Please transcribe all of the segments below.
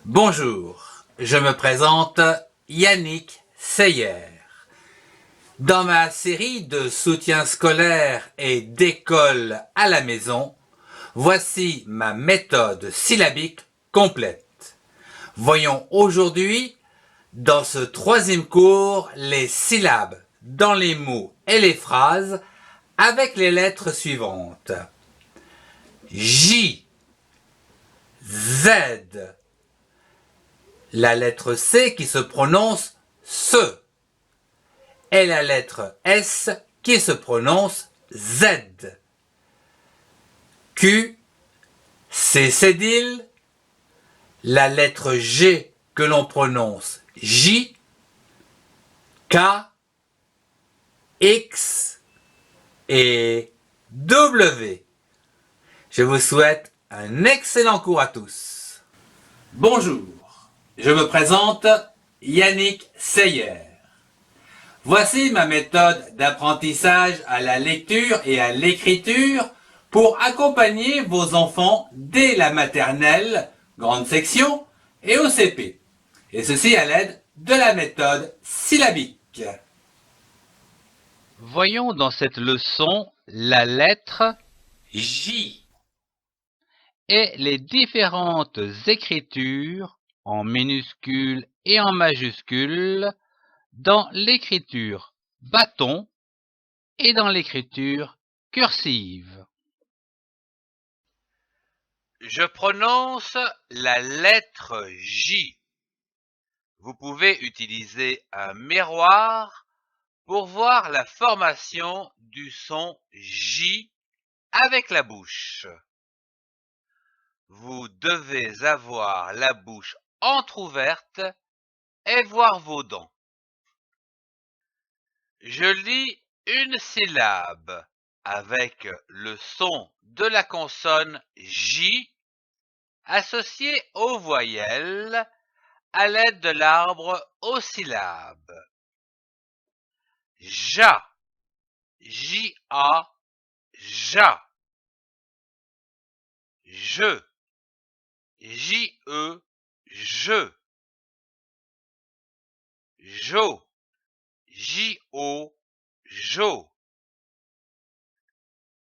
Bonjour, je me présente Yannick Seyer. Dans ma série de soutien scolaire et d'école à la maison, voici ma méthode syllabique complète. Voyons aujourd'hui, dans ce troisième cours, les syllabes dans les mots et les phrases avec les lettres suivantes. J, Z, la lettre C qui se prononce SE et la lettre S qui se prononce Z. Q, C cédille, la lettre G que l'on prononce J, K, X et W. Je vous souhaite un excellent cours à tous. Bonjour, je me présente Yannick Seyer. Voici ma méthode d'apprentissage à la lecture et à l'écriture pour accompagner vos enfants dès la maternelle, grande section, et au CP. Et ceci à l'aide de la méthode syllabique. Voyons dans cette leçon la lettre J et les différentes écritures en minuscules et en majuscules dans l'écriture bâton et dans l'écriture cursive. Je prononce la lettre J. Vous pouvez utiliser un miroir pour voir la formation du son J avec la bouche. Vous devez avoir la bouche entr'ouverte et voir vos dents. Je lis une syllabe avec le son de la consonne J associé aux voyelles à l'aide de l'arbre aux syllabes. Ja, J-A, ja. Je, J-E, je. Jo, J-O, jo.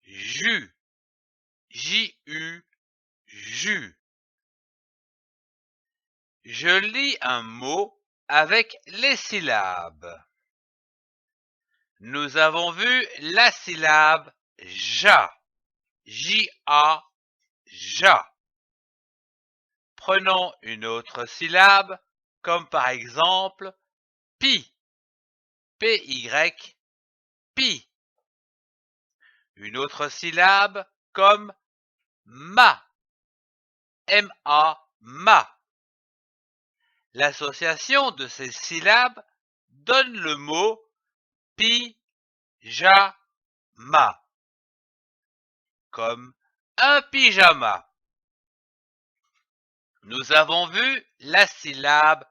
Jus, J-U, jus. Je lis un mot avec les syllabes. Nous avons vu la syllabe ja, J-A, ja. Prenons une autre syllabe, comme par exemple pi, P-Y, pi. Une autre syllabe comme ma, M-A, ma. L'association de ces syllabes donne le mot pyjama, comme un pyjama. Nous avons vu la syllabe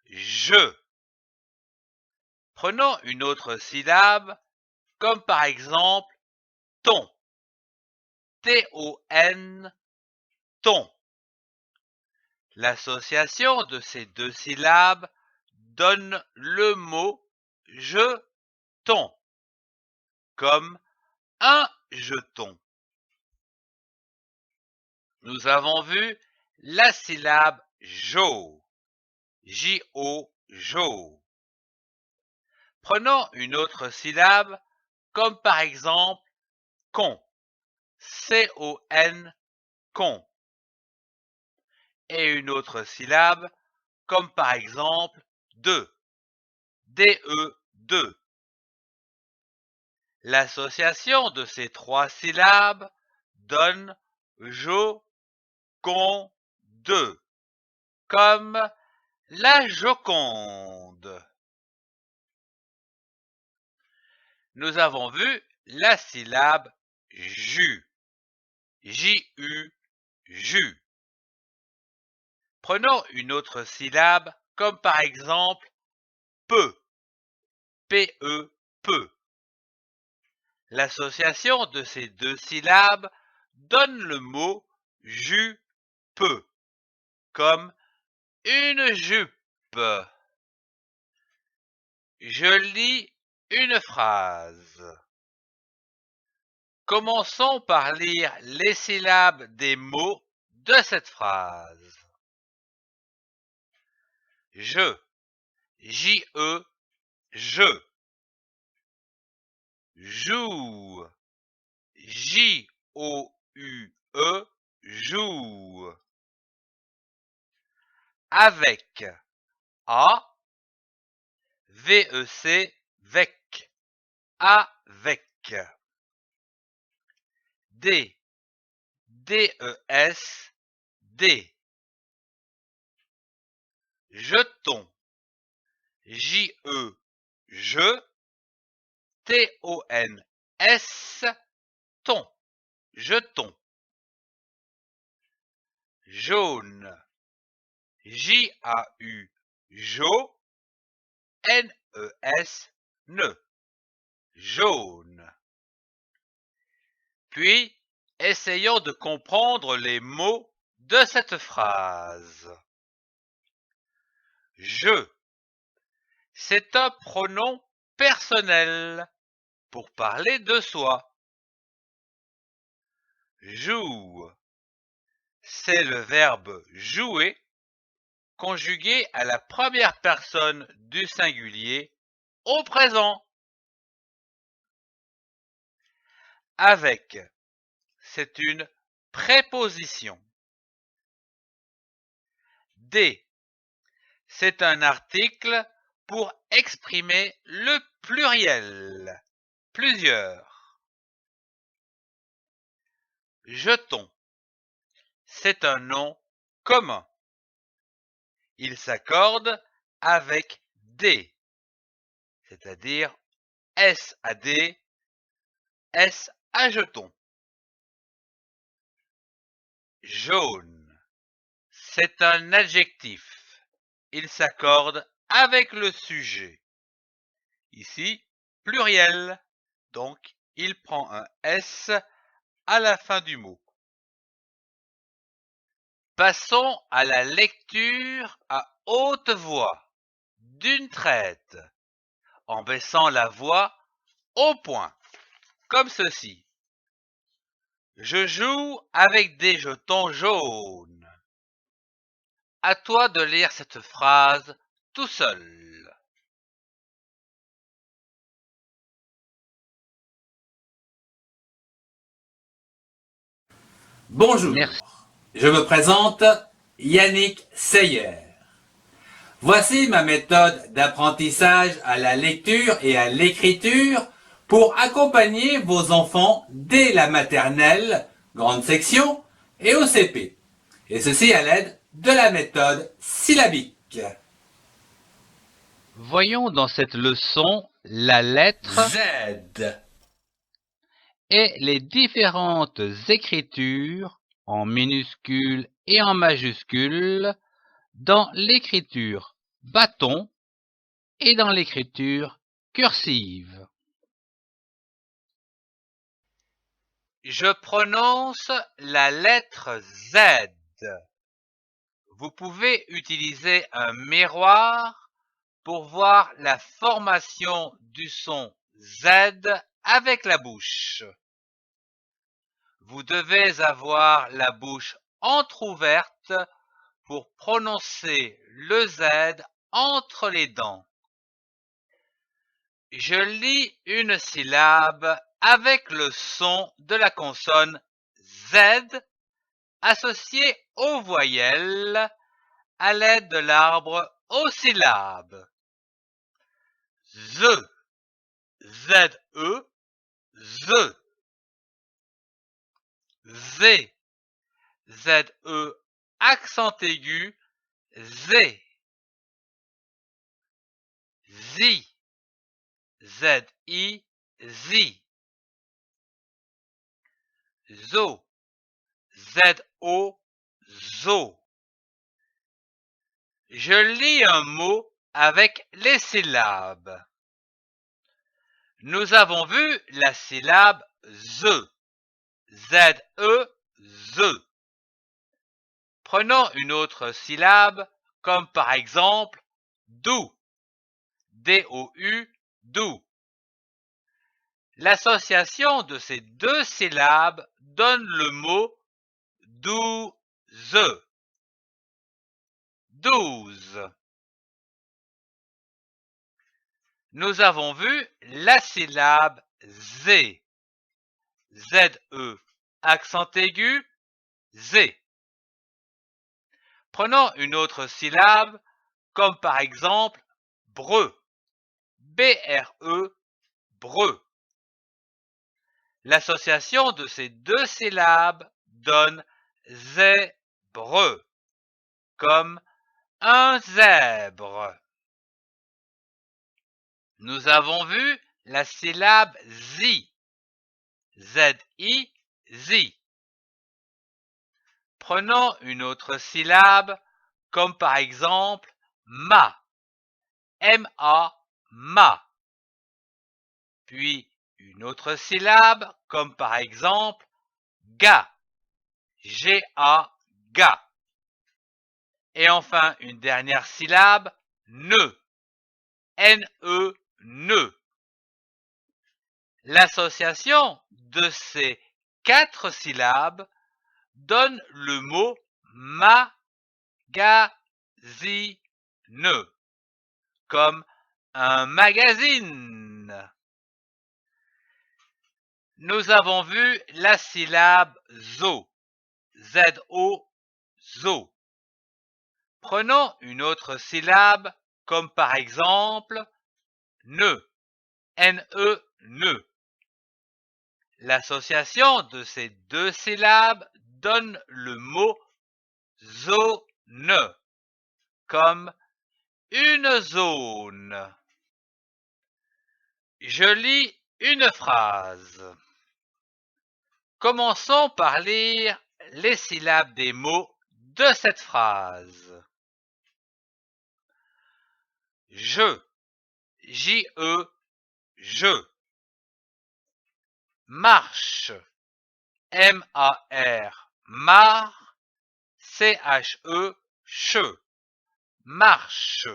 je. Prenons une autre syllabe, comme par exemple ton, T-O-N, ton. L'association de ces deux syllabes donne le mot jeton, comme un jeton. Nous avons vu la syllabe jo, J-O, jo. Prenons une autre syllabe, comme par exemple con, C-O-N, con. Et une autre syllabe, comme par exemple de, D-E, de. L'association de ces trois syllabes donne jo, con, de, comme la Joconde. Nous avons vu la syllabe jus, J-U, jus. Prenons une autre syllabe, comme par exemple peu, P-E, peu. L'association de ces deux syllabes donne le mot jus, peu, comme une jupe. Je lis une phrase. Commençons par lire les syllabes des mots de cette phrase. Je, J-E, je. Joue, J-O-U-E, joue. Avec, A-V-E-C, vec, avec. D, D-E-S, D. Jeton, J-E, je, T-O-N-S, ton, jeton. Jaune, J-A-U, jo, N-E-S, ne, jaune. Puis, essayons de comprendre les mots de cette phrase. Je, c'est un pronom personnel pour parler de soi. Joue, c'est le verbe jouer conjugué à la première personne du singulier au présent. Avec, c'est une préposition. Des, c'est un article pour exprimer le pluriel, plusieurs. Jeton, c'est un nom commun. Il s'accorde avec des, c'est-à-dire S à des, S à jeton. Jaune, c'est un adjectif. Il s'accorde avec le sujet. Ici, pluriel, donc il prend un S à la fin du mot. Passons à la lecture à haute voix, d'une traite, en baissant la voix au point, comme ceci. Je joue avec des jetons jaunes. À toi de lire cette phrase tout seul. Bonjour, Merci. je me présente Yannick Seyer. Voici ma méthode d'apprentissage à la lecture et à l'écriture pour accompagner vos enfants dès la maternelle, grande section, et au CP. Et ceci à l'aide de la méthode syllabique. Voyons dans cette leçon la lettre Z. et les différentes écritures en minuscules et en majuscules dans l'écriture bâton et dans l'écriture cursive. Je prononce la lettre Z. Vous pouvez utiliser un miroir pour voir la formation du son Z avec la bouche. Vous devez avoir la bouche entr'ouverte pour prononcer le Z entre les dents. Je lis une syllabe avec le son de la consonne Z associée aux voyelles à l'aide de l'arbre aux syllabes. Z, Z-E, Z. Z, Z-E, accent aigu, Z. Zi, Z-I, Zi. Zo, Z-O, Zo. Je lis un mot avec les syllabes. Nous avons vu la syllabe Z. Z-E, Z. Prenons une autre syllabe comme par exemple dou, D-O-U, dou. L'association de ces deux syllabes donne le mot douze, 12. Nous avons vu la syllabe Z, Z-E, accent aigu, Z. Prenons une autre syllabe, comme par exemple breu, B-R-E, breu. L'association de ces deux syllabes donne zèbre, comme un zèbre. Nous avons vu la syllabe zi, Z-I, zi. Prenons une autre syllabe, comme par exemple ma, M-A, ma. Puis une autre syllabe, comme par exemple ga, G-A, ga. Et enfin une dernière syllabe, ne, N-E, ne. L'association de ces 4 syllabes donne le mot magazine, comme un magazine. Nous avons vu la syllabe zo, Z-O, zo. Prenons une autre syllabe, comme par exemple ne, N-E, ne. L'association de ces deux syllabes donne le mot zone, comme une zone. Je lis une phrase. Commençons par lire les syllabes des mots de cette phrase. Je, J-E, je. Marche, M-A-R, mar, C-H-E, che, marche.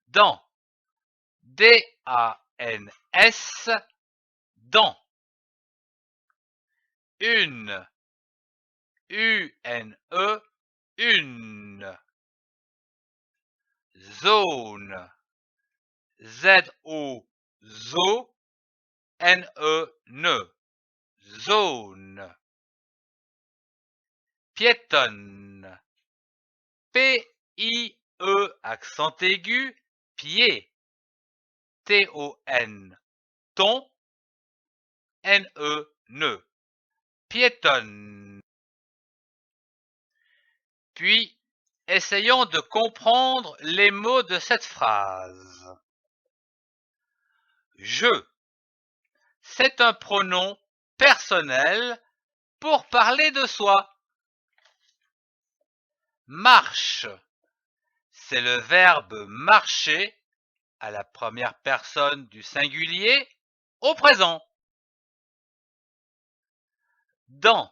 Dans, D-A-N-S, dans. Une, U-N-E, une. Zone, Z-O, zo, N-E, ne, zone. Piétonne, P-I-E, accent aigu, pied, T-O-N, ton, N-E, ne, piétonne. Puis, essayons de comprendre les mots de cette phrase. Je, c'est un pronom personnel pour parler de soi. Marche, c'est le verbe marcher à la première personne du singulier au présent. Dans,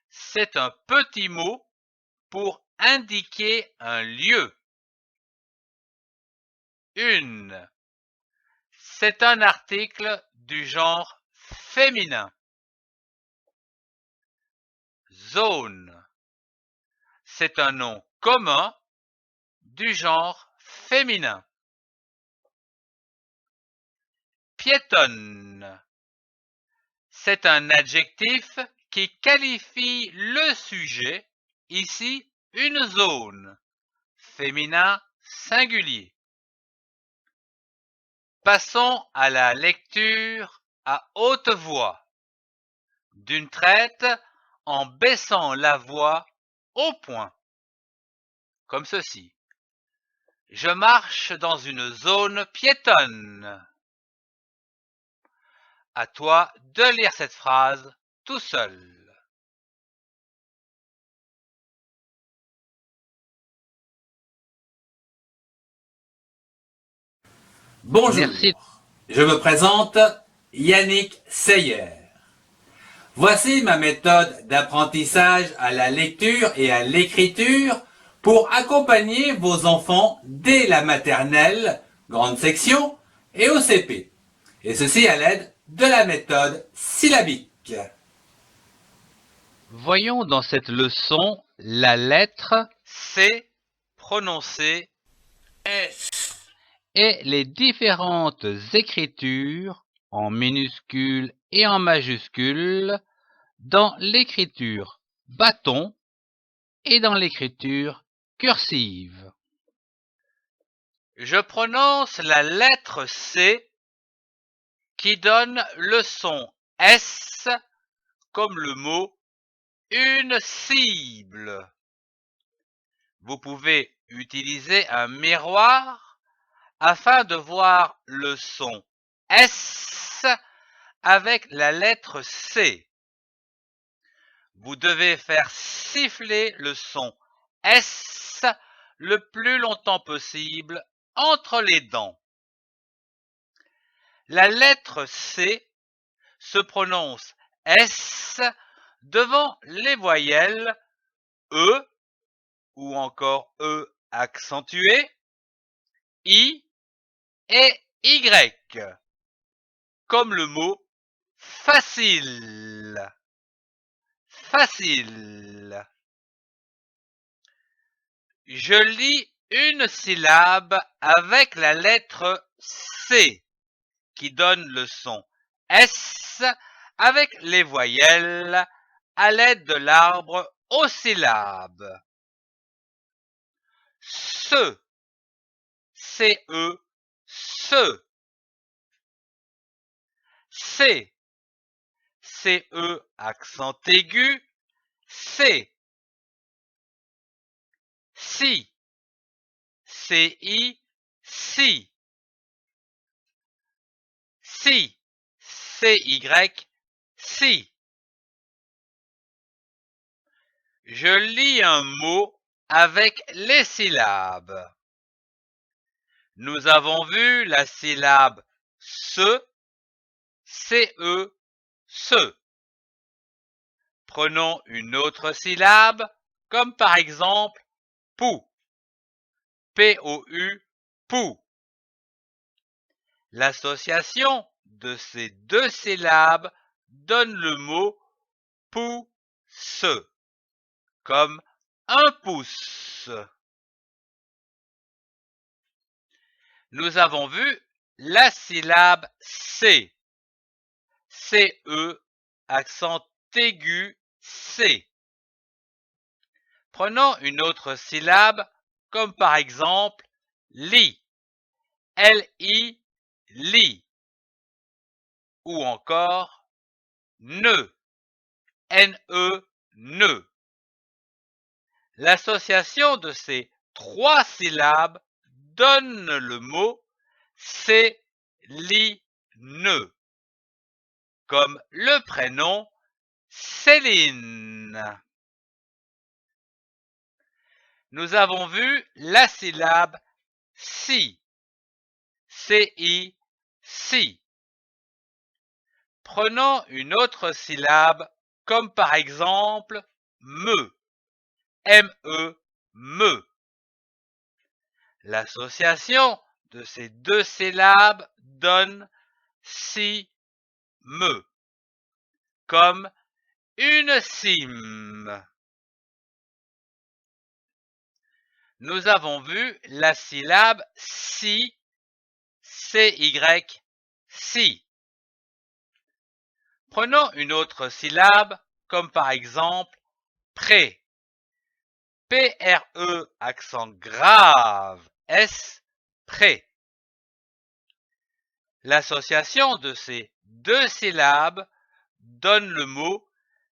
c'est un petit mot pour indiquer un lieu. Une, c'est un article du genre féminin. Zone, c'est un nom commun du genre féminin. Piétonne, c'est un adjectif qui qualifie le sujet, ici une zone, féminin singulier. Passons à la lecture à haute voix, d'une traite en baissant la voix au point, comme ceci. Je marche dans une zone piétonne. À toi de lire cette phrase tout seul. Bonjour, Merci. je me présente Yannick Seyer. Voici ma méthode d'apprentissage à la lecture et à l'écriture pour accompagner vos enfants dès la maternelle, grande section, et au CP. Et ceci à l'aide de la méthode syllabique. Voyons dans cette leçon la lettre C prononcée S. et les différentes écritures en minuscules et en majuscules dans l'écriture bâton et dans l'écriture cursive. Je prononce la lettre C qui donne le son S comme le mot une cible. Vous pouvez utiliser un miroir afin de voir le son S avec la lettre C. Vous devez faire siffler le son S le plus longtemps possible entre les dents. La lettre C se prononce S devant les voyelles E ou encore E accentué, I et Y, comme le mot facile. Facile. Je lis une syllabe avec la lettre C qui donne le son S avec les voyelles à l'aide de l'arbre aux syllabes. Ce, C-E, ce. C, C-E accent aigu, C. Si, C-I, si. Si, C-Y, si. Je lis un mot avec les syllabes. Nous avons vu la syllabe se, ce, se. Prenons une autre syllabe, comme par exemple pou, P-O-U, pou. L'association de ces deux syllabes donne le mot pouce, comme un pouce. Nous avons vu la syllabe C, C-E, accent aigu, C. Prenons une autre syllabe, comme par exemple lit, L-I, lit, ou encore ne, N-E, ne. L'association de ces trois syllabes donne le mot céline, comme le prénom Céline. Nous avons vu la syllabe si, C-I, si. Prenons une autre syllabe, comme par exemple me, M-E, me. L'association de ces deux syllabes donne si, me, comme une cime. Nous avons vu la syllabe si, C-Y, si. Prenons une autre syllabe, comme par exemple prêt, P-R-E, accent grave, S, prêt. L'association de ces deux syllabes donne le mot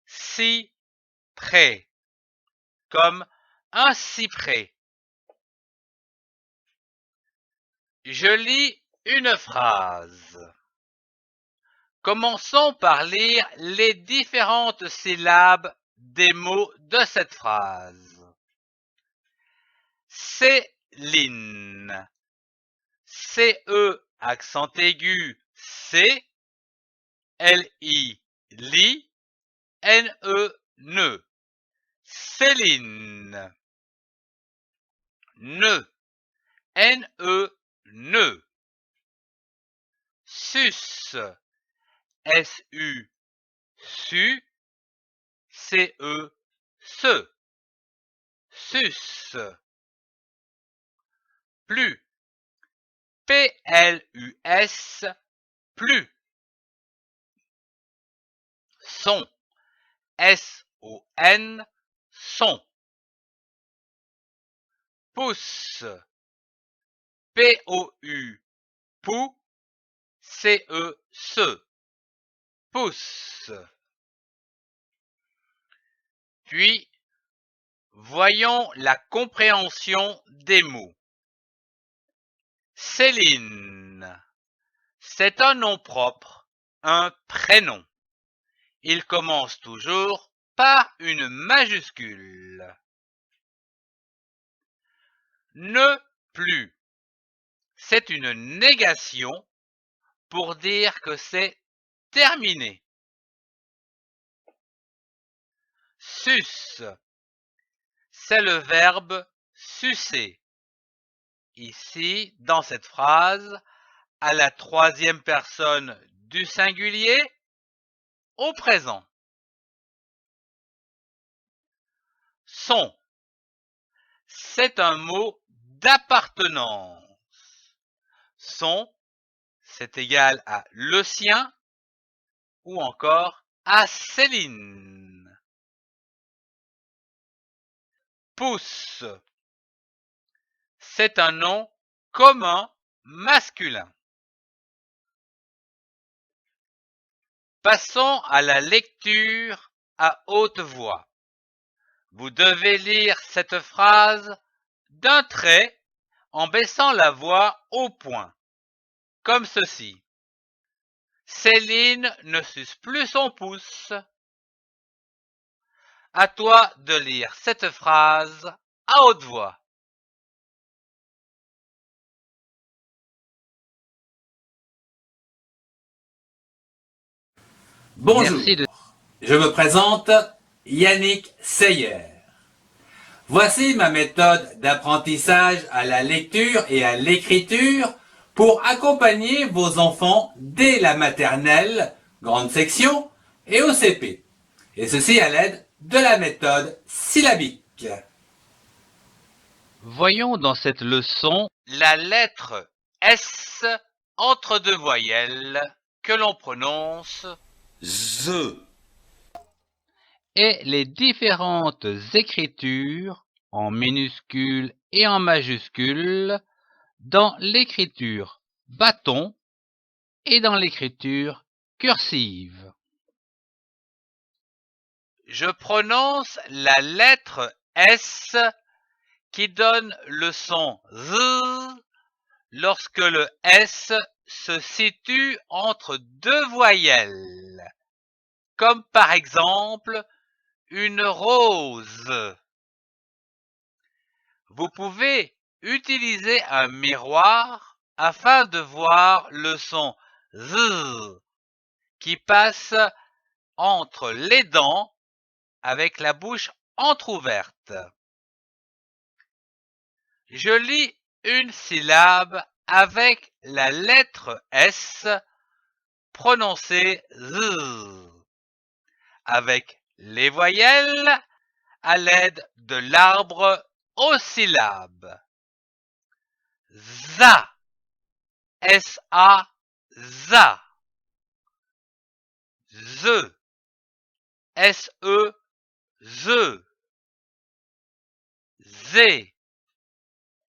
cyprès, comme un cyprès. Je lis une phrase. Commençons par lire les différentes syllabes des mots de cette phrase. Céline, C-E, accent aigu, C, L-I, li, N-E, ne, Céline. ne, N-E, ne. Sus, S-U, su, C-E, se. Sus. Plus, P-L-U-S, plus. Son, S-O-N, son. Pouce, P-O-U, pou, C-E, se. Pouce. Puis, voyons la compréhension des mots. Céline, c'est un nom propre, un prénom. Il commence toujours par une majuscule. Ne plus, c'est une négation pour dire que c'est terminé. Sus, c'est le verbe sucer. Ici, dans cette phrase, à la troisième personne du singulier, au présent. Son, c'est un mot d'appartenance. Son, c'est égal à le sien ou encore à Céline. Pouce, c'est un nom commun masculin. Passons à la lecture à haute voix. Vous devez lire cette phrase d'un trait en baissant la voix au point, comme ceci. Céline ne suce plus son pouce. À toi de lire cette phrase à haute voix. Bonjour, Merci de... je me présente Yannick Seyer. Voici ma méthode d'apprentissage à la lecture et à l'écriture pour accompagner vos enfants dès la maternelle, grande section, et au CP. Et ceci à l'aide de la méthode syllabique. Voyons dans cette leçon la lettre S entre deux voyelles que l'on prononce Z, et les différentes écritures en minuscules et en majuscules dans l'écriture bâton et dans l'écriture cursive. Je prononce la lettre S qui donne le son Z lorsque le S se situe entre deux voyelles, comme par exemple une rose. Vous pouvez utiliser un miroir afin de voir le son Z qui passe entre les dents avec la bouche entr'ouverte. Je lis une syllabe avec la lettre S prononcée Z, avec les voyelles à l'aide de l'arbre aux syllabes. Za, S-A, za. Ze, S-E, ze. Zé,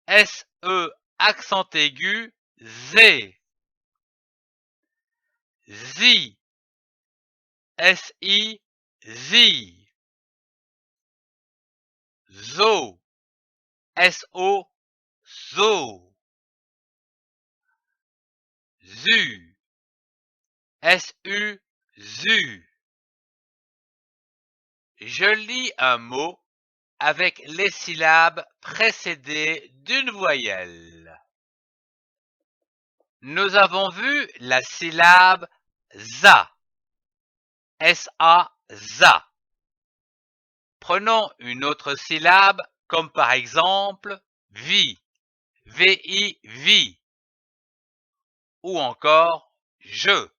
S-E accent aigu, zé. Zi, S-I, zi. Zo, S-O, zo. Zu, S-U, zu. Je lis un mot avec les syllabes précédées d'une voyelle. Nous avons vu la syllabe za, S-A, za. Prenons une autre syllabe, comme par exemple vie, V-I, vie. Ou encore je,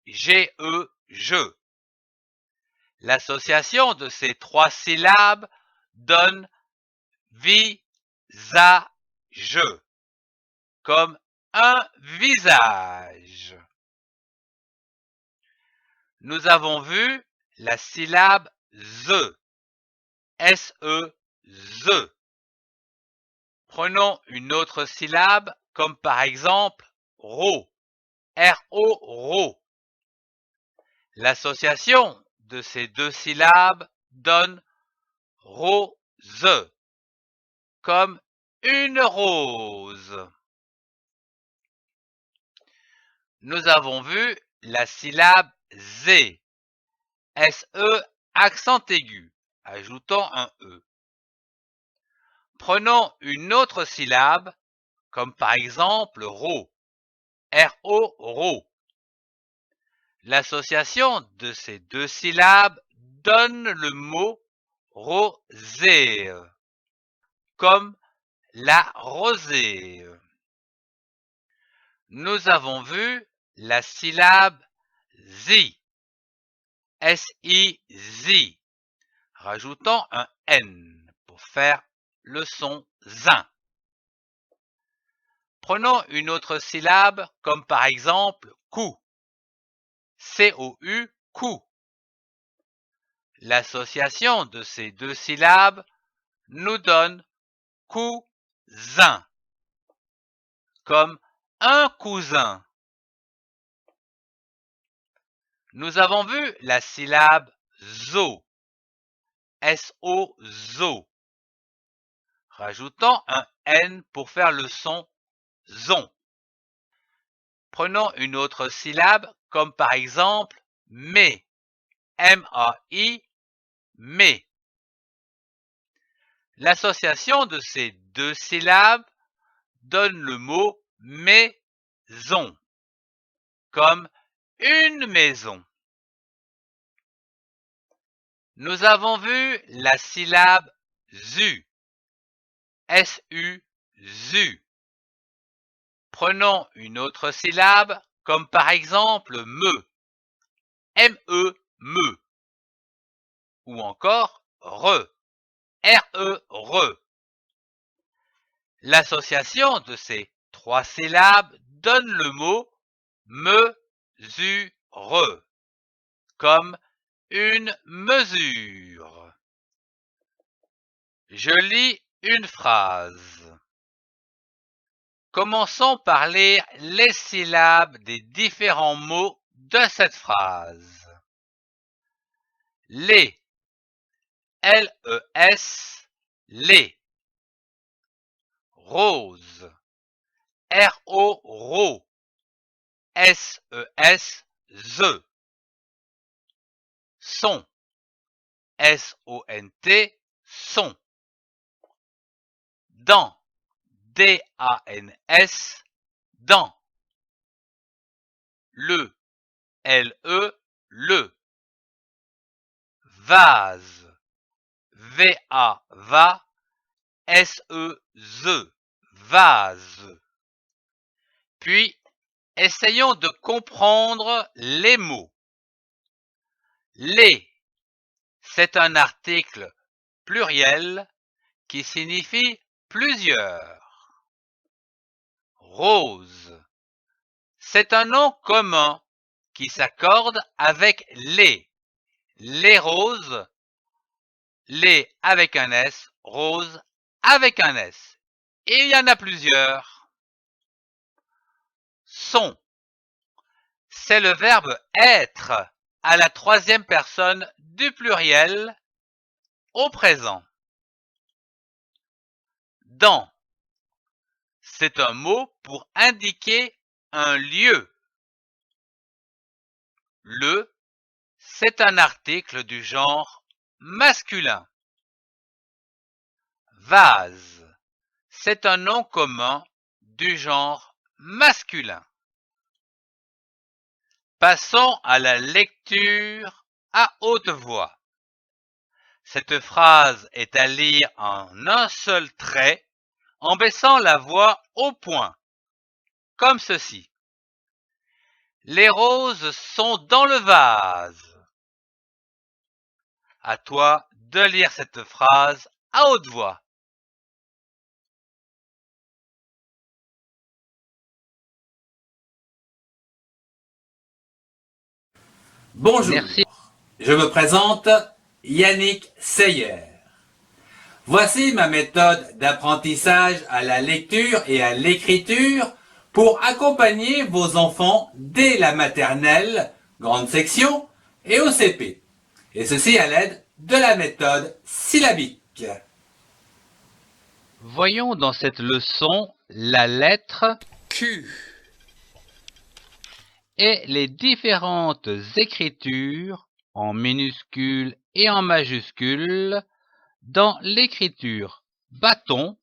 G-E, je. L'association de ces trois syllabes donne visage, comme un visage. Nous avons vu la syllabe ze, S-E, ze. Prenons une autre syllabe comme par exemple ro, R-O, ro. L'association de ces deux syllabes donne rose, comme une rose. Nous avons vu la syllabe z, S-E, accent aigu, ajoutant un E. Prenons une autre syllabe, comme par exemple ro, R-O, ro. L'association de ces deux syllabes donne le mot rosée, comme la rosée. Nous avons vu la syllabe zi, S-I, zi, rajoutant un N pour faire le son zin. Prenons une autre syllabe comme par exemple cou, C-O-U, cou. L'association de ces deux syllabes nous donne cousin, comme un cousin. Nous avons vu la syllabe zo, S-O, zo, rajoutant un N pour faire le son zon. Prenons une autre syllabe comme par exemple mais, M-A-I, mais. L'association de ces deux syllabes donne le mot maison, comme une maison. Nous avons vu la syllabe zu, S-U, zu. Prenons une autre syllabe comme par exemple me, M-E, me. Ou encore re, R-E, re. L'association de ces trois syllabes donne le mot mesure, comme une mesure. Je lis une phrase. Commençons par lire les syllabes des différents mots de cette phrase. Les, L-E-S, les. Rose, R-O, ro, S-E-S, ze. Son, S-O-N-T, son. Dans, D-A-N-S, dans. Le, L-E, le. Vase, V-A, va, S-E-Z, vase. Puis, essayons de comprendre les mots. Les, c'est un article pluriel qui signifie plusieurs. Rose, c'est un nom commun qui s'accorde avec les roses, les avec un S, rose avec un S. Et il y en a plusieurs. Son, c'est le verbe être à la troisième personne du pluriel au présent. Dans, c'est un mot pour indiquer un lieu. Le, c'est un article du genre masculin. Vase, c'est un nom commun du genre masculin. Passons à la lecture à haute voix. Cette phrase est à lire en un seul trait en baissant la voix au point, comme ceci. Les roses sont dans le vase. À toi de lire cette phrase à haute voix. Bonjour, Merci. je me présente Yannick Seyer. Voici ma méthode d'apprentissage à la lecture et à l'écriture pour accompagner vos enfants dès la maternelle, grande section, et au CP. Et ceci à l'aide de la méthode syllabique. Voyons dans cette leçon la lettre Q. et les différentes écritures en minuscules et en majuscules dans l'écriture bâton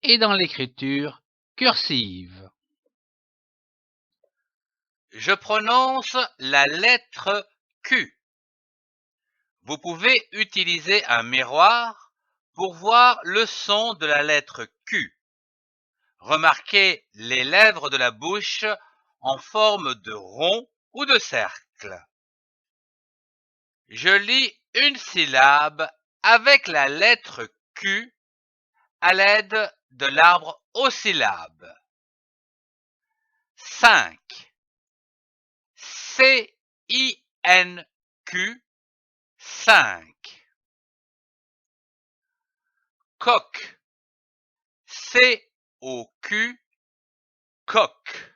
et dans l'écriture cursive. Je prononce la lettre Q. Vous pouvez utiliser un miroir pour voir le son de la lettre Q. Remarquez les lèvres de la bouche en forme de rond ou de cercle. Je lis une syllabe avec la lettre Q à l'aide de l'arbre aux syllabes. 5. C-I-N-Q 5. Coq. C-O-Q coq.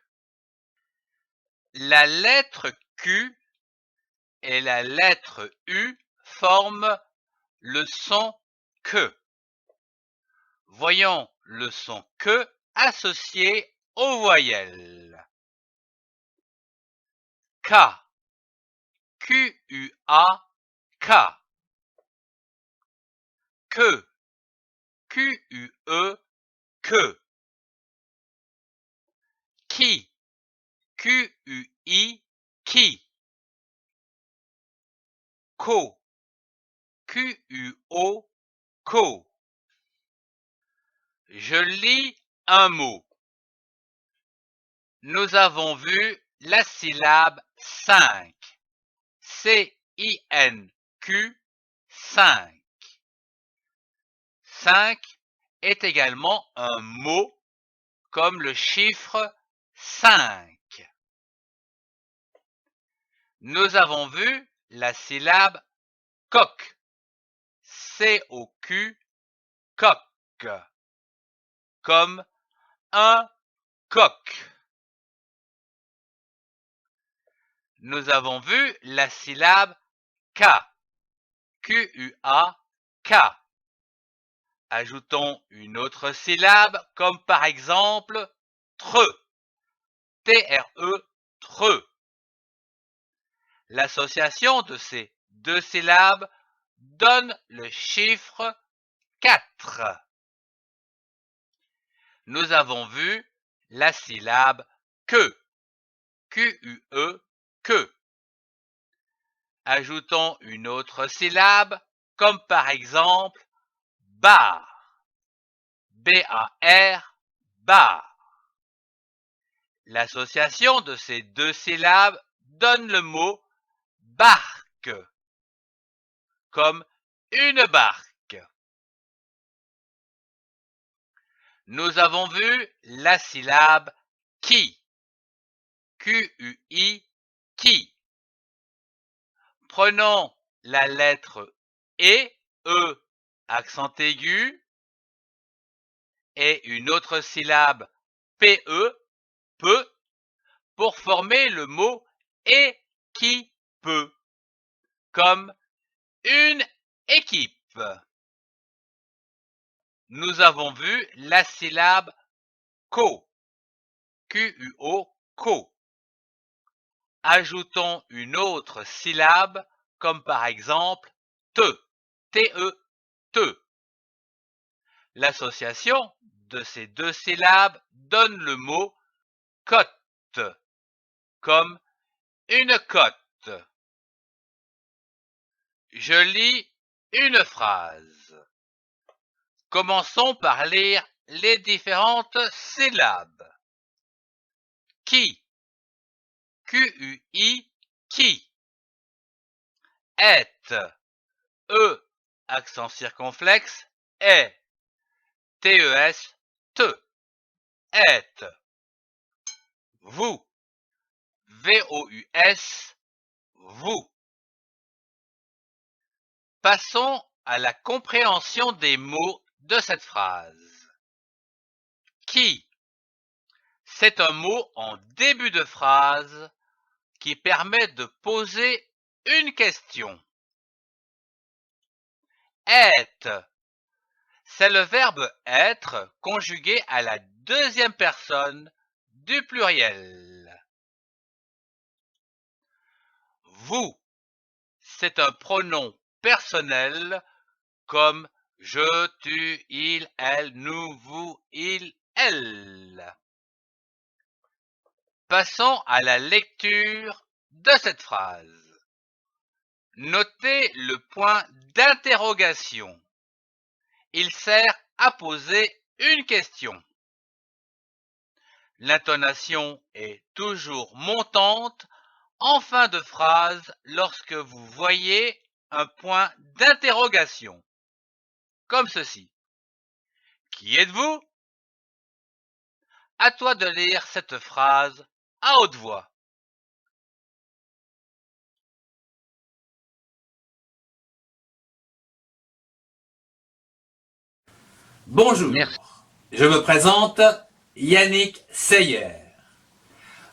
La lettre Q et la lettre U forment le son que. Voyons le son que associé aux voyelles. K. Q-U-A K. Que. Q-U-E que. Qui. Q-U-I qui. Co. Q-U-O co. Je lis un mot. Nous avons vu la syllabe 5. C-I-N-Q 5. 5 est également un mot comme le chiffre 5. Nous avons vu la syllabe coq. C-O-Q coq. Comme un coq. Nous avons vu la syllabe K. Q-U-A K. Ajoutons une autre syllabe comme par exemple tre. T-R-E tre. L'association de ces deux syllabes donne le chiffre 4. Nous avons vu la syllabe que. Q-U-E que. Ajoutons une autre syllabe comme par exemple bar. B-A-R bar. L'association de ces deux syllabes donne le mot barque, comme une barque. Nous avons vu la syllabe qui. Q-U-I qui. Prenons la lettre E, accent aigu, et une autre syllabe PE, peu, pour former le mot équipe, comme une équipe. Nous avons vu la syllabe co. Q-U-O, co. Ajoutons une autre syllabe, comme par exemple te. T-E, te. L'association de ces deux syllabes donne le mot cote, comme une cote. Je lis une phrase. Commençons par lire les différentes syllabes. Qui, Q-U-I, qui. Est, E, accent circonflexe, est, T-E-S, te, est. Vous, V-O-U-S, vous. Passons à la compréhension des mots de cette phrase. Qui, c'est un mot en début de phrase qui permet de poser une question. Est, c'est le verbe être conjugué à la deuxième personne du pluriel. Vous, c'est un pronom personnel comme je, tu, il, elle, nous, vous, il, elle. Passons à la lecture de cette phrase. Notez le point d'interrogation. Il sert à poser une question. L'intonation est toujours montante en fin de phrase lorsque vous voyez un point d'interrogation. Comme ceci. Qui êtes-vous? À toi de lire cette phrase à haute voix. Bonjour, Merci. je me présente Yannick Seyer.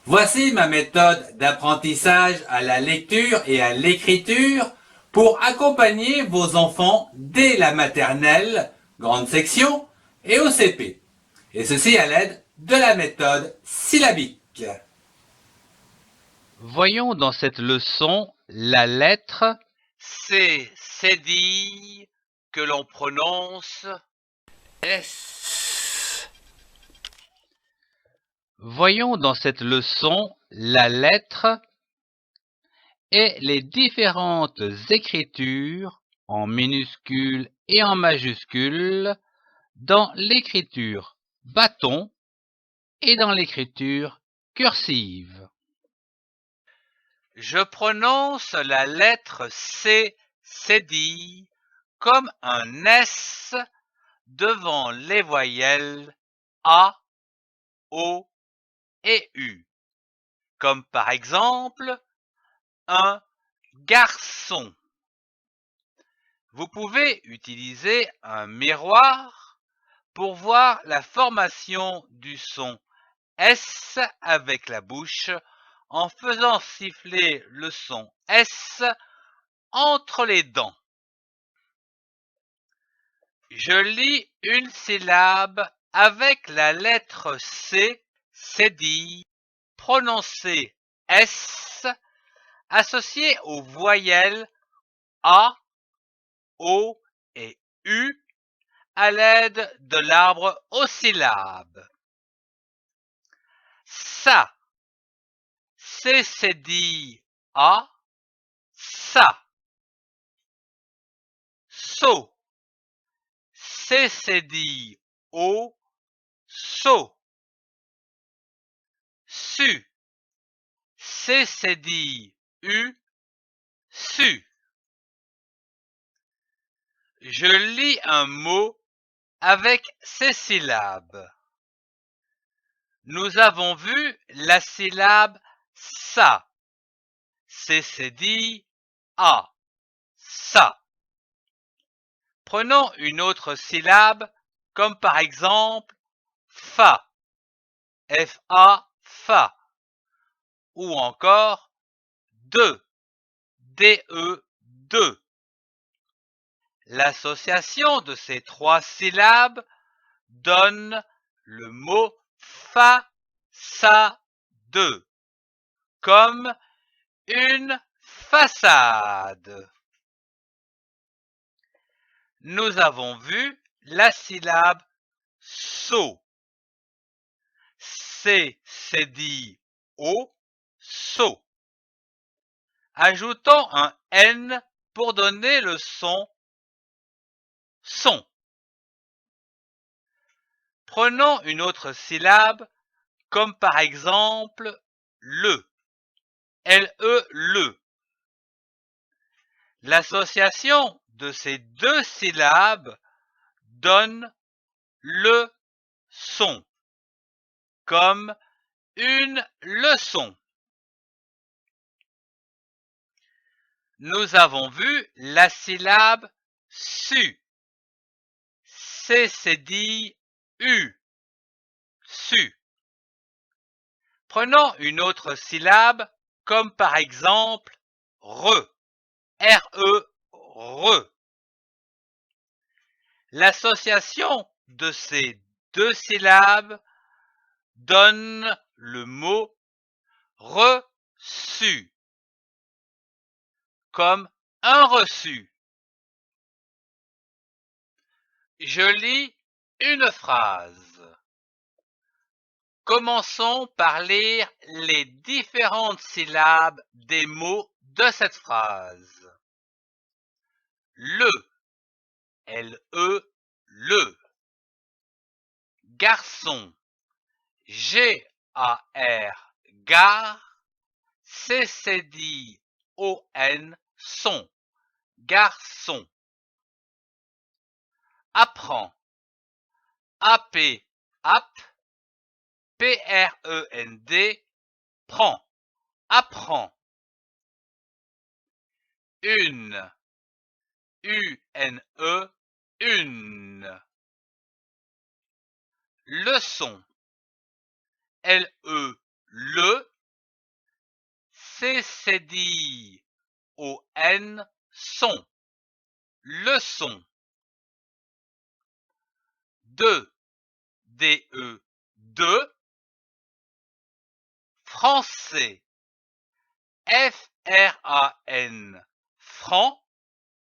Voici ma méthode d'apprentissage à la lecture et à l'écriture pour accompagner vos enfants dès la maternelle, grande section, et au CP. Et ceci à l'aide de la méthode syllabique. Voyons dans cette leçon la lettre C, cédille, que l'on prononce S. Voyons dans cette leçon la lettre et les différentes écritures en minuscules et en majuscules dans l'écriture bâton et dans l'écriture cursive. Je prononce la lettre C, cédille, comme un S devant les voyelles A, O et U, comme par exemple un garçon. Vous pouvez utiliser un miroir pour voir la formation du son S avec la bouche en faisant siffler le son S entre les dents. Je lis une syllabe avec la lettre C, cédille, prononcée S, associée aux voyelles A, O et U à l'aide de l'arbre aux syllabes. Ça, C cédille A, ça. So, C cédille O, so. Su, C cédille U, su. Je lis un mot avec ces syllabes. Nous avons vu la syllabe ça. C cédille A, ça. Prenons une autre syllabe, comme par exemple fa, F-A, fa, ou encore de, D-E, de. L'association de ces trois syllabes donne le mot façade, comme une façade. Nous avons vu la syllabe so. C cédille O, so. Ajoutons un N pour donner le son son. Prenons une autre syllabe, comme par exemple le. L-E, le. L'association de ces deux syllabes donne le son, comme une leçon. Nous avons vu la syllabe su. C s'est dit U. Su. Prenons une autre syllabe, comme par exemple re. R-E, re. L'association de ces deux syllabes donne le mot reçu, comme un reçu. Je lis une phrase. Commençons par lire les différentes syllabes des mots de cette phrase. Le, L-E, le. Garçon, G-A-R, gare, C-C-D-O-N, son, garçon. Apprend, A-P, app, P-R-E-N-D, prend, apprend. Une, U-N-E, une. Leçon, L-E, le, C-C-D-O-N, son, leçon. Deux, D-E, deux. Français, F-R-A-N, franc,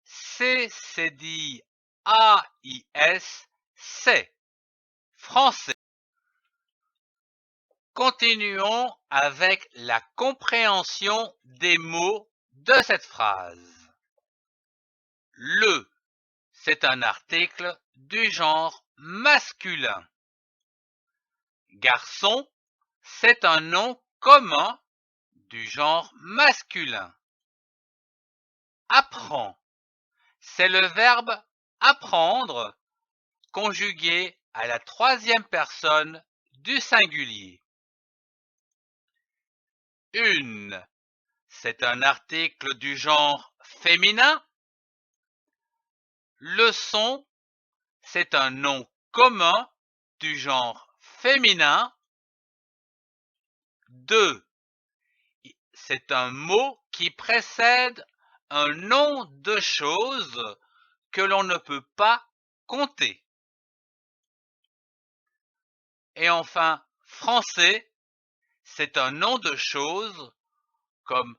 C-C-D-A-I-S, c'est, français. Continuons avec la compréhension des mots de cette phrase. Le, c'est un article du genre masculin. Garçon, c'est un nom commun du genre masculin. Apprend, c'est le verbe apprendre conjugué à la troisième personne du singulier. Une, c'est un article du genre féminin. Leçon, c'est un nom commun du genre féminin. Deux, c'est un mot qui précède un nom de chose que l'on ne peut pas compter. Et enfin, français, c'est un nom de chose comme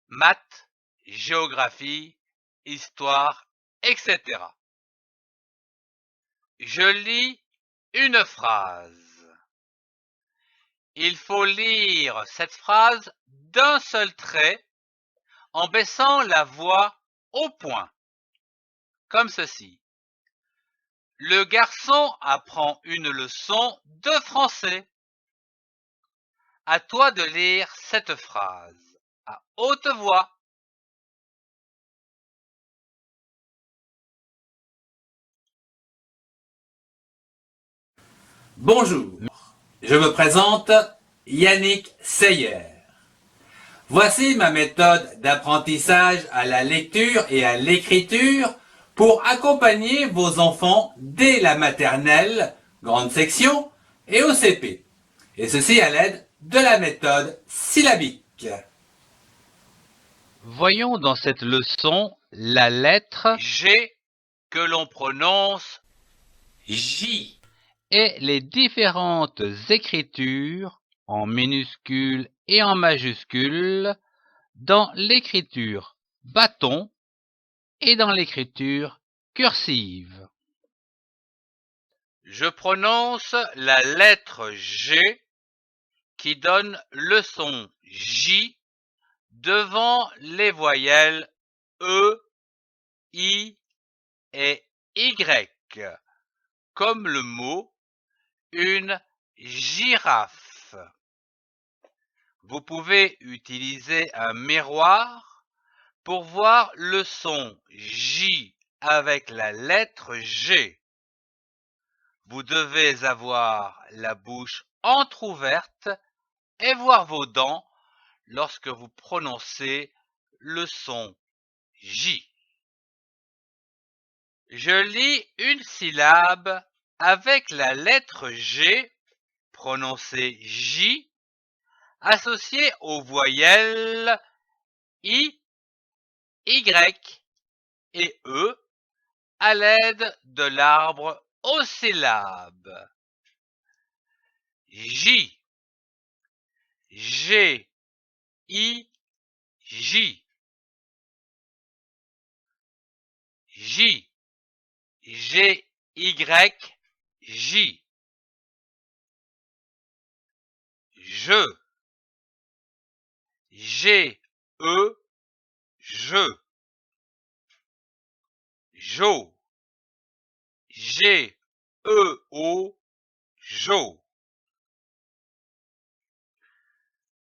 maths, géographie, histoire, etc. Je lis une phrase. Il faut lire cette phrase d'un seul trait en baissant la voix au point, comme ceci. Le garçon apprend une leçon de français. À toi de lire cette phrase à haute voix. Bonjour, je me présente Yannick Seyer. Voici ma méthode d'apprentissage à la lecture et à l'écriture pour accompagner vos enfants dès la maternelle, grande section, et au CP. Et ceci à l'aide de la méthode syllabique. Voyons dans cette leçon la lettre G que l'on prononce J. et les différentes écritures en minuscules et en majuscules dans l'écriture bâton et dans l'écriture cursive. Je prononce la lettre G qui donne le son J devant les voyelles E, I et Y, comme le mot une girafe. Vous pouvez utiliser un miroir pour voir le son J avec la lettre G. Vous devez avoir la bouche entrouverte et voir vos dents lorsque vous prononcez le son J. Je lis une syllabe avec la lettre G, prononcée J, associée aux voyelles I, Y et E à l'aide de l'arbre aux syllabes. J, G, I, J, J, G, Y, J, je, G, E, je, jo, G, E, O, jo.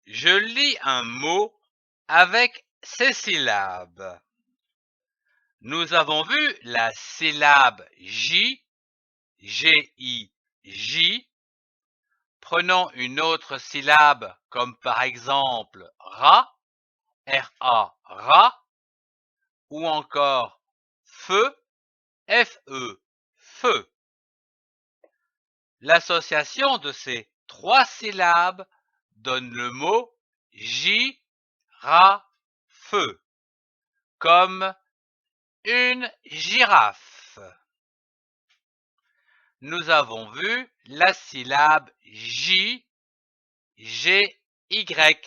Je lis un mot avec ces syllabes. Nous avons vu la syllabe J, G-I-J. Prenons une autre syllabe comme par exemple ra, R-A, ra, ou encore feu, F-E, feu. L'association de ces trois syllabes donne le mot girafe, comme une girafe. Nous avons vu la syllabe J, G-Y-J.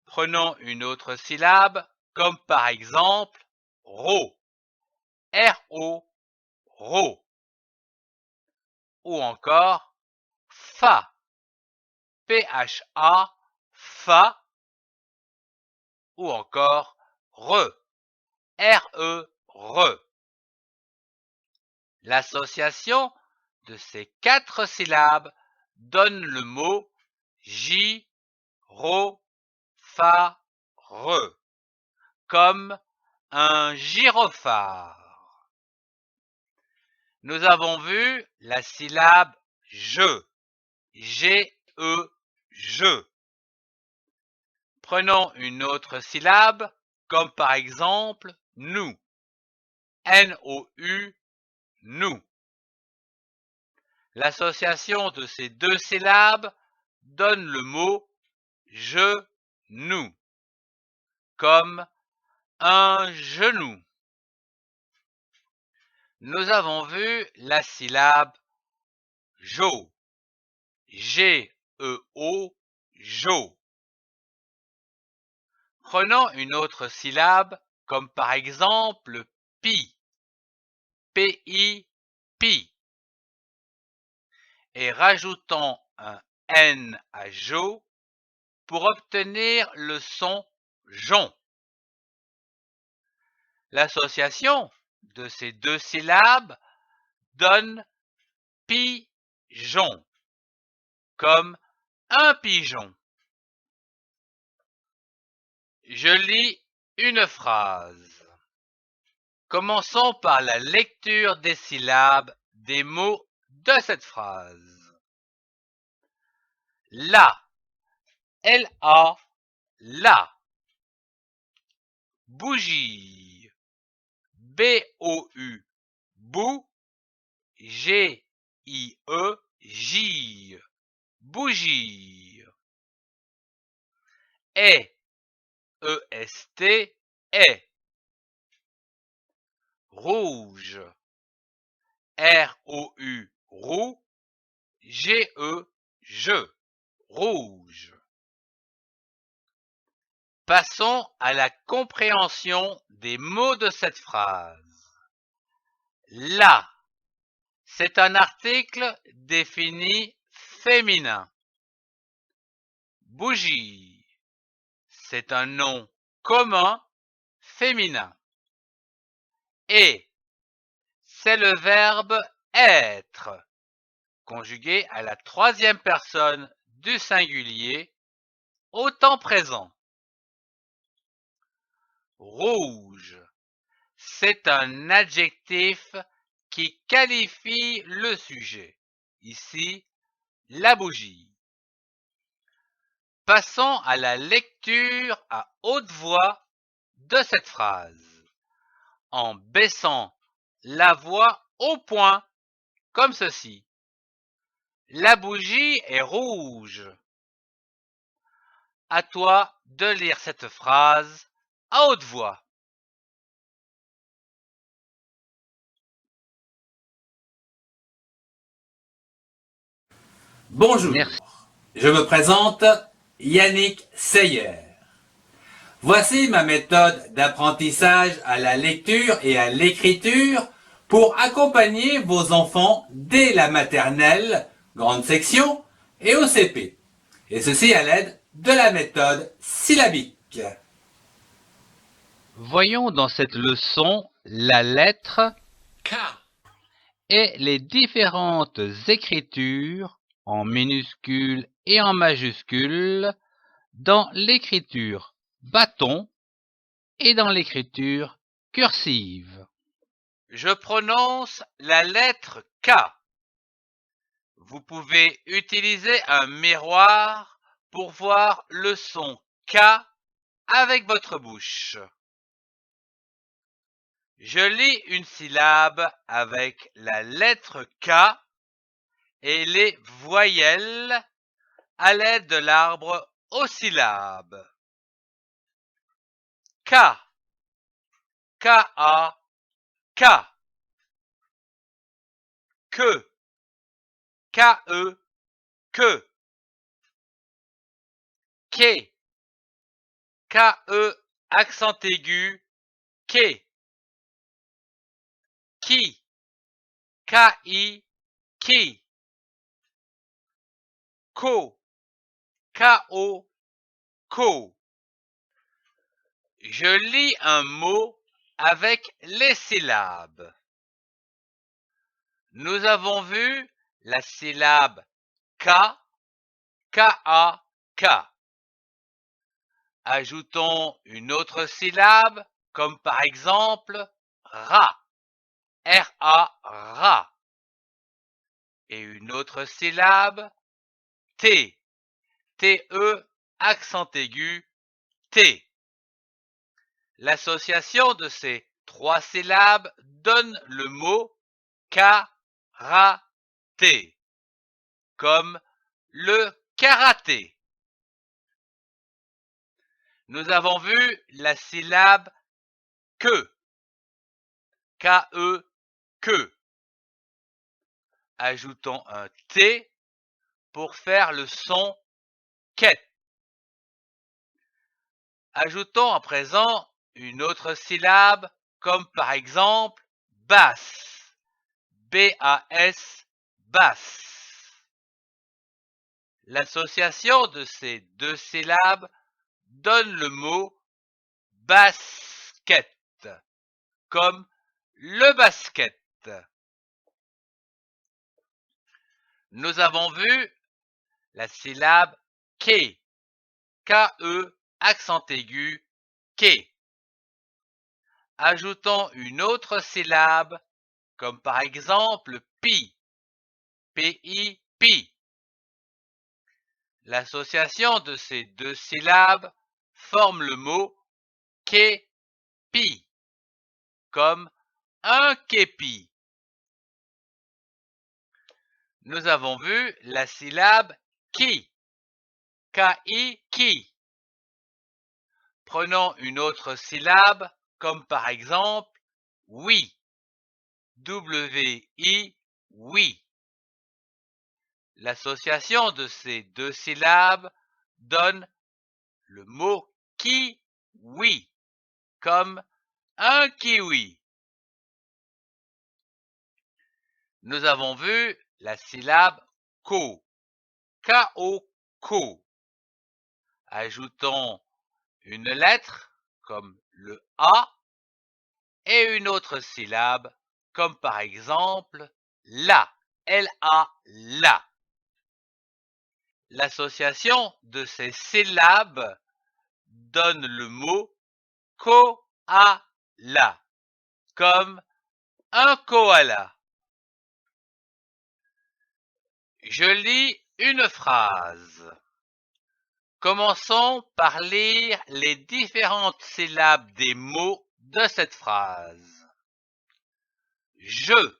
Prenons une autre syllabe, comme par exemple ro, R-O, ro. Ou encore fa, P-H-A, fa. Ou encore re, R-E, re. L'association de ces quatre syllabes donne le mot j, ro, fa, re, comme un gyrophare. Nous avons vu la syllabe je, G-E, je. Prenons une autre syllabe, comme par exemple nous, N-O-U, nous. L'association de ces deux syllabes donne le mot je, nous, comme un genou. Nous avons vu la syllabe jo, G-E-O, jo. Prenons une autre syllabe, comme par exemple pi, P-I, pi. Et rajoutons un N à jo pour obtenir le son jon. L'association de ces deux syllabes donne pigeon, comme un pigeon. Je lis une phrase. Commençons par la lecture des syllabes des mots de cette phrase. La, L-A, la. Bougie, B-O-U, bou, G-I-E, J, bougie. Est, E-S-T, est. Rouge, R-O-U, roux, G-E, je, rouge. Passons à la compréhension des mots de cette phrase. La, c'est un article défini féminin. Bougie, c'est un nom commun féminin. Et, c'est le verbe être, conjugué à la troisième personne du singulier au temps présent. Rouge, c'est un adjectif qui qualifie le sujet. Ici, la bougie. Passons à la lecture à haute voix de cette phrase, en baissant la voix au point, comme ceci. La bougie est rouge. À toi de lire cette phrase à haute voix. Bonjour, Merci. je me présente Yannick Seyer. Voici ma méthode d'apprentissage à la lecture et à l'écriture pour accompagner vos enfants dès la maternelle, grande section, et au CP. Et ceci à l'aide de la méthode syllabique. Voyons dans cette leçon la lettre K. et les différentes écritures en minuscules et en majuscules dans l'écriture bâton et dans l'écriture cursive. Je prononce la lettre K. Vous pouvez utiliser un miroir pour voir le son K avec votre bouche. Je lis une syllabe avec la lettre K et les voyelles à l'aide de l'arbre aux syllabes. K, K-A, K. Que, K-E, que. Quai, K-E, accent aigu, quai. Qui, K-I, qui. Co, K-O, co. Je lis un mot avec les syllabes. Nous avons vu la syllabe K, K-A-K. Ajoutons une autre syllabe, comme par exemple ra, R-A, ra. Et une autre syllabe, T, T-E, accent aigu, T. L'association de ces trois syllabes donne le mot karaté, comme le karaté. Nous avons vu la syllabe que, K-E, que. Ajoutons un T pour faire le son quet. Ajoutons à présent une autre syllabe, comme par exemple basse, B-A-S, basse. L'association de ces deux syllabes donne le mot basket, comme le basket. Nous avons vu la syllabe ke, K-E, accent aigu, ke. Ajoutons une autre syllabe, comme par exemple pi, P-I, pi. L'association de ces deux syllabes forme le mot képi, comme un képi. Nous avons vu la syllabe qui, K-I, qui. Prenons une autre syllabe, comme par exemple oui, W-I, oui. L'association de ces deux syllabes donne le mot kiwi, comme un kiwi. Nous avons vu la syllabe ko, K-O, ko. Ajoutons une lettre, comme le A, et une autre syllabe, comme par exemple la, L-A, la. L'association de ces syllabes donne le mot koala, comme un koala. Je lis une phrase. Commençons par lire les différentes syllabes des mots de cette phrase. Je,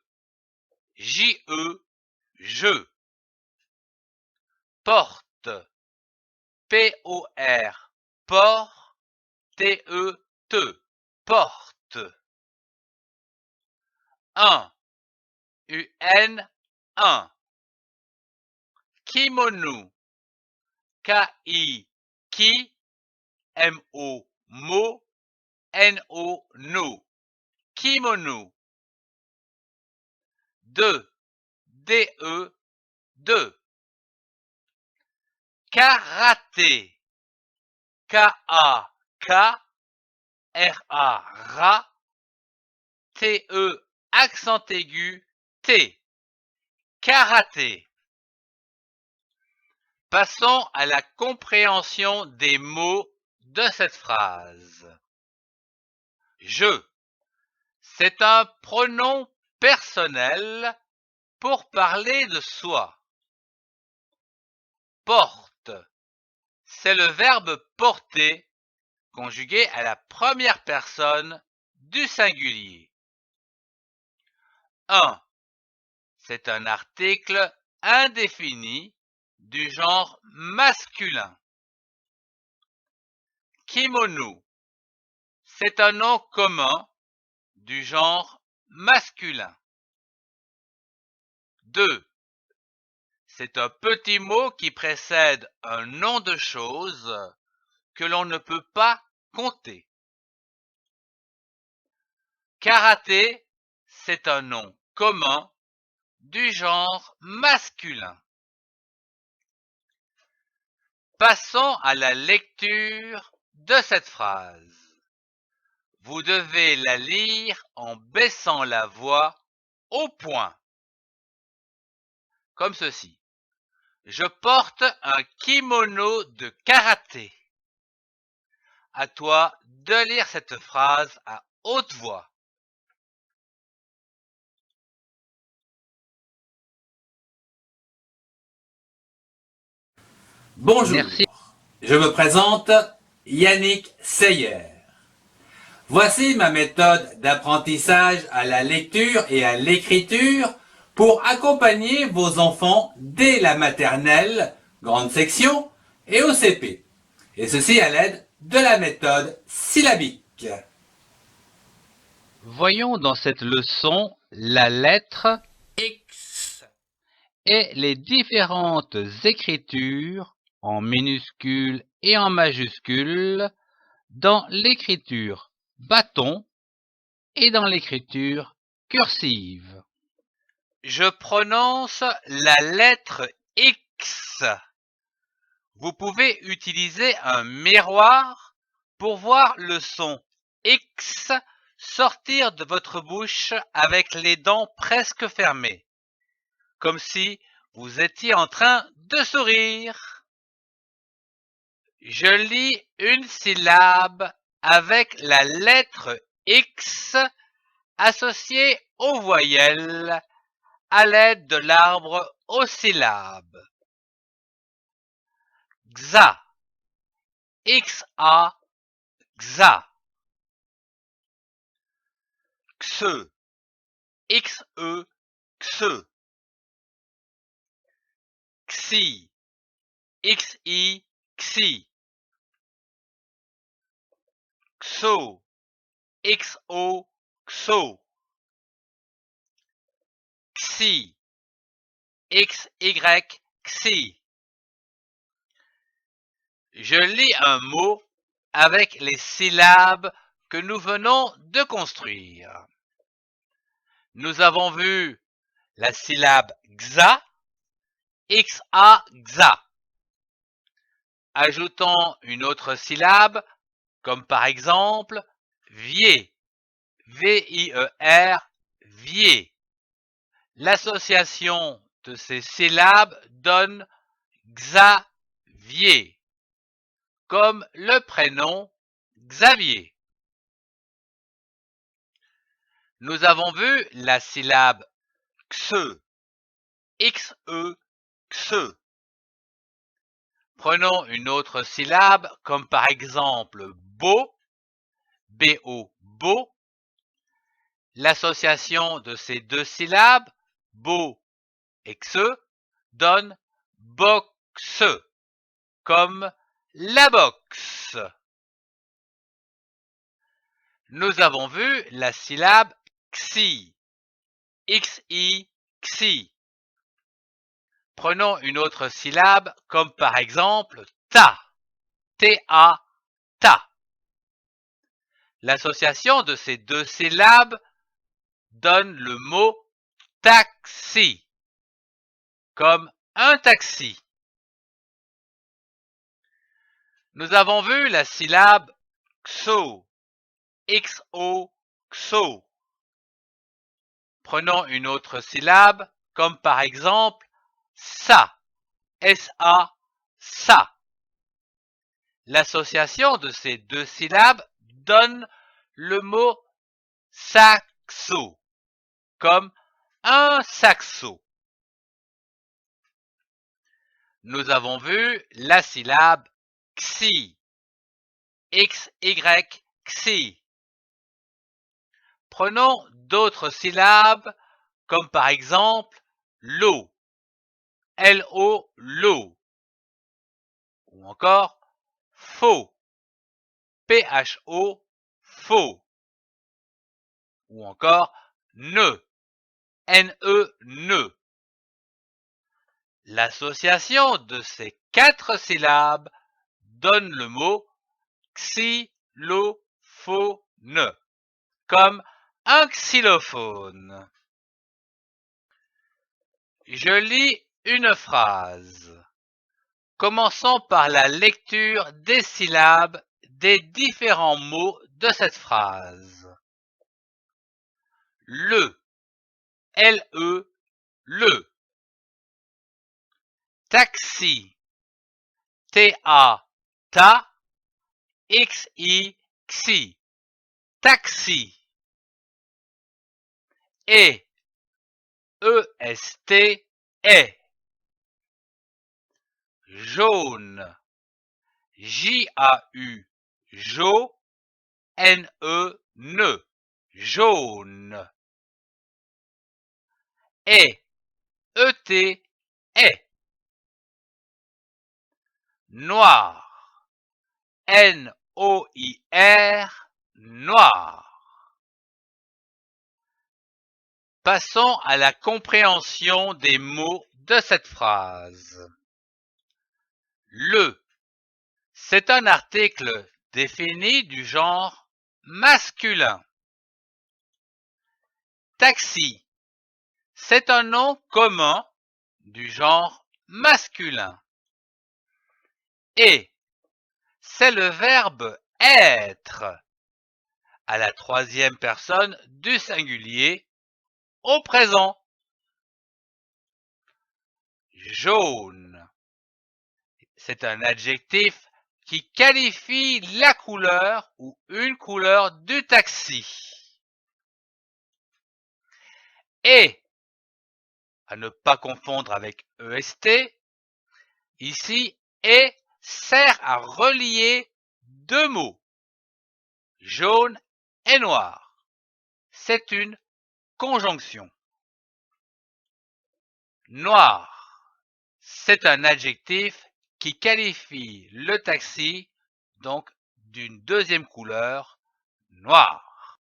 J-E, je. Porte, P-O-R, port, T-E-T, porte. Un, U-N, un. Kimono, K-I, ki, M-O, mo, N-O, no. Kimono. 2, D-E, 2. Karaté, K-A-K, R-A, ra, T-E, accent aigu, T. Karaté. Passons à la compréhension des mots de cette phrase. Je, c'est un pronom personnel pour parler de soi. Porte, c'est le verbe porter conjugué à la première personne du singulier. Un, c'est un article indéfini du genre masculin. Kimono, c'est un nom commun du genre masculin. 2. C'est un petit mot qui précède un nom de chose que l'on ne peut pas compter. Karaté, c'est un nom commun du genre masculin. Passons à la lecture de cette phrase. Vous devez la lire en baissant la voix au point, comme ceci. Je porte un kimono de karaté. À toi de lire cette phrase à haute voix. Bonjour, Merci. je me présente Yannick Seyer. Voici ma méthode d'apprentissage à la lecture et à l'écriture pour accompagner vos enfants dès la maternelle, grande section, et au CP. Et ceci à l'aide de la méthode syllabique. Voyons dans cette leçon la lettre X. et les différentes écritures en minuscules et en majuscules dans l'écriture bâton et dans l'écriture cursive. Je prononce la lettre X. Vous pouvez utiliser un miroir pour voir le son X sortir de votre bouche avec les dents presque fermées, comme si vous étiez en train de sourire. Je lis une syllabe avec la lettre X associée aux voyelles à l'aide de l'arbre aux syllabes. Xa, X-A, xa. Xe, X-E, xe. Xi, X-I, xi. Xo, X-O, xo. Xi, X-Y, xi. Je lis un mot avec les syllabes que nous venons de construire. Nous avons vu la syllabe xa, xa, xa. Ajoutons une autre syllabe, comme par exemple vier, V-I-E-R, vier. L'association de ces syllabes donne Xavier, comme le prénom Xavier. Nous avons vu la syllabe xe, xe, xe. Prenons une autre syllabe, comme par exemple beau, bo, beau. L'association de ces deux syllabes, beau et xe, donne boxe, comme la boxe. Nous avons vu la syllabe xi, xi, xi. Prenons une autre syllabe, comme par exemple ta, ta, ta. L'association de ces deux syllabes donne le mot taxi, comme un taxi. Nous avons vu la syllabe xo, xo, xo. Prenons une autre syllabe, comme par exemple sa, sa, sa. L'association de ces deux syllabes donne le mot saxo, comme un saxo. Nous avons vu la syllabe xi, xy, xi. Prenons d'autres syllabes, comme par exemple lo, lo, lo. Ou encore faux, pho, faux. Ou encore ne, ne. L'association de ces quatre syllabes donne le mot xylophone, comme un xylophone. Je lis une phrase. Commençons par la lecture des syllabes des différents mots de cette phrase. Le, le. Taxi, ta, ta, xi, xi. Taxi. Et, est, est. Jaune, jau, jau, ne, jaune. Et, est. Noir, noir, noir. Passons à la compréhension des mots de cette phrase. Le, c'est un article défini du genre masculin. Taxi, c'est un nom commun du genre masculin. Et, c'est le verbe être à la troisième personne du singulier au présent. Jaune, c'est un adjectif qui qualifie la couleur ou une couleur du taxi. Et, à ne pas confondre avec est, ici, et sert à relier deux mots, jaune et noir. C'est une conjonction. Noir, c'est un adjectif qui qualifie le taxi, donc d'une deuxième couleur, noir.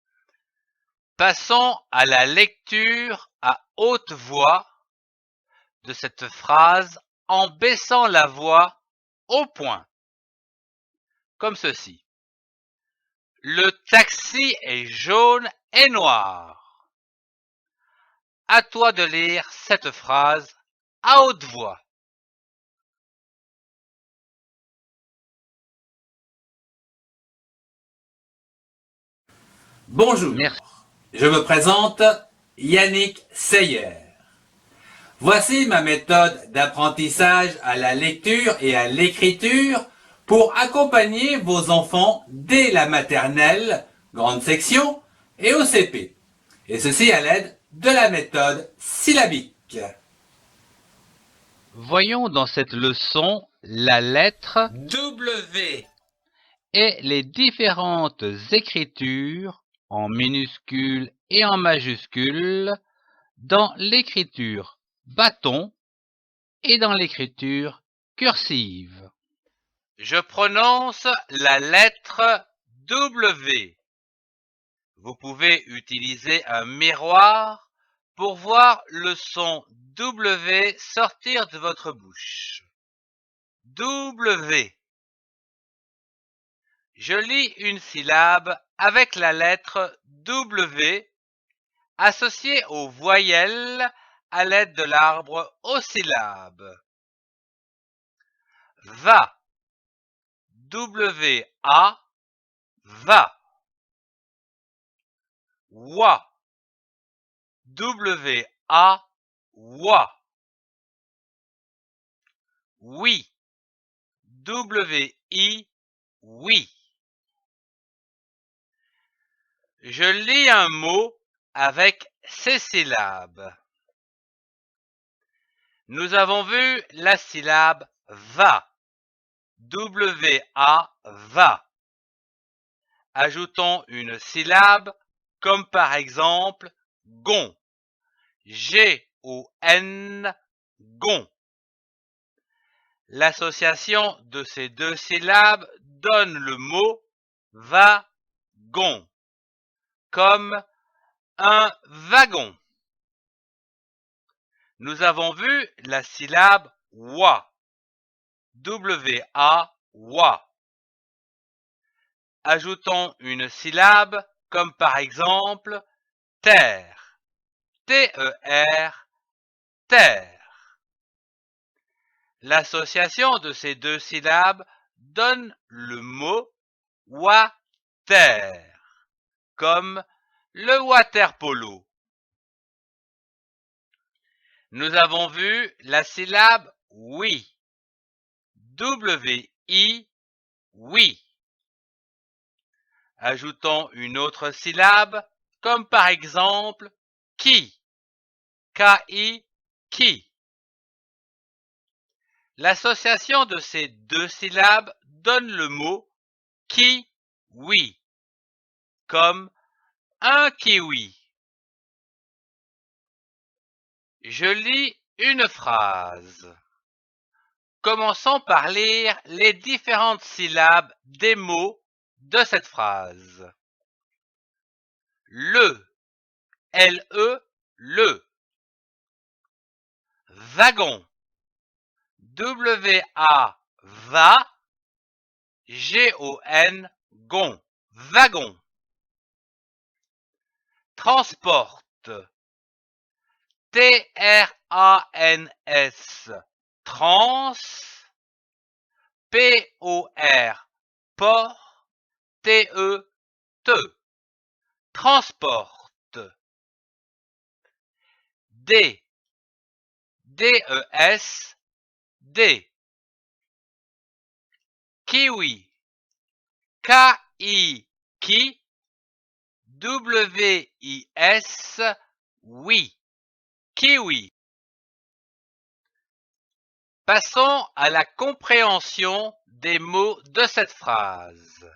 Passons à la lecture à haute voix de cette phrase en baissant la voix au point, comme ceci. Le taxi est jaune et noir. À toi de lire cette phrase à haute voix. Bonjour, Merci. je me présente Yannick Seyer. Voici ma méthode d'apprentissage à la lecture et à l'écriture pour accompagner vos enfants dès la maternelle, grande section, et au CP. Et ceci à l'aide de la méthode syllabique. Voyons dans cette leçon la lettre W. et les différentes écritures en minuscules et en majuscules dans l'écriture bâton et dans l'écriture cursive. Je prononce la lettre W. Vous pouvez utiliser un miroir pour voir le son W sortir de votre bouche. W. Je lis une syllabe avec la lettre W associée aux voyelles à l'aide de l'arbre aux syllabes. Va. W-A. Va. Wa. W-A. Wa. Oui. W-I. Oui. Je lis un mot avec ces syllabes. Nous avons vu la syllabe va. W-A, va. Ajoutons une syllabe comme par exemple gon. G-O-N, gon. L'association de ces deux syllabes donne le mot wagon, comme un wagon. Nous avons vu la syllabe wa. W-A, wa. Ajoutons une syllabe comme par exemple terre. T-E-R, terre. L'association de ces deux syllabes donne le mot water, comme le water polo. Nous avons vu la syllabe oui. W-I, oui. Ajoutons une autre syllabe, comme par exemple qui. K-I, qui. L'association de ces deux syllabes donne le mot kiwi, comme un kiwi. Je lis une phrase. Commençons par lire les différentes syllabes des mots de cette phrase. Le, L-E, le. Wagon, W-A, va, G-O-N, gon, wagon. Transporte, T-R-A-N-S, trans, P-O-R, port, T-E-T, transporte. D, D-E-S, D. Kiwi, K-I, qui, W-I-S, oui, kiwi. Passons à la compréhension des mots de cette phrase.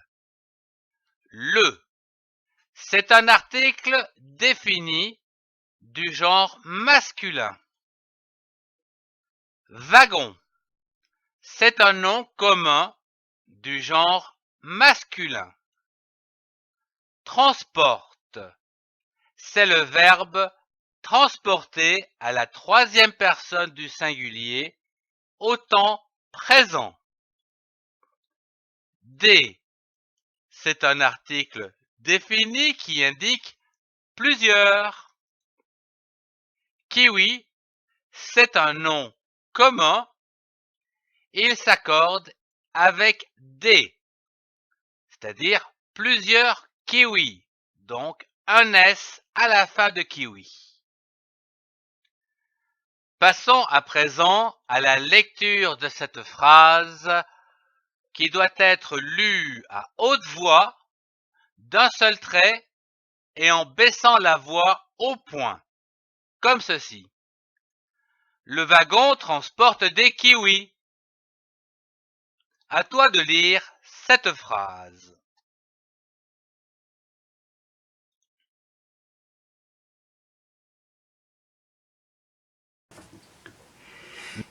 Le, c'est un article défini du genre masculin. Wagon, c'est un nom commun du genre masculin. Transporte, c'est le verbe transporter à la troisième personne du singulier au temps présent. D, c'est un article défini qui indique plusieurs. Kiwi, c'est un nom commun. Il s'accorde avec des, c'est-à-dire plusieurs kiwis, donc un S à la fin de kiwi. Passons à présent à la lecture de cette phrase qui doit être lue à haute voix, d'un seul trait et en baissant la voix au point, comme ceci. Le wagon transporte des kiwis. À toi de lire cette phrase.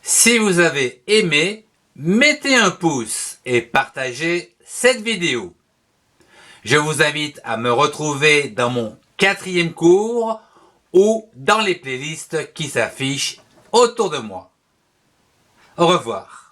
Si vous avez aimé, mettez un pouce et partagez cette vidéo. Je vous invite à me retrouver dans mon 4e cours ou dans les playlists qui s'affichent autour de moi. Au revoir.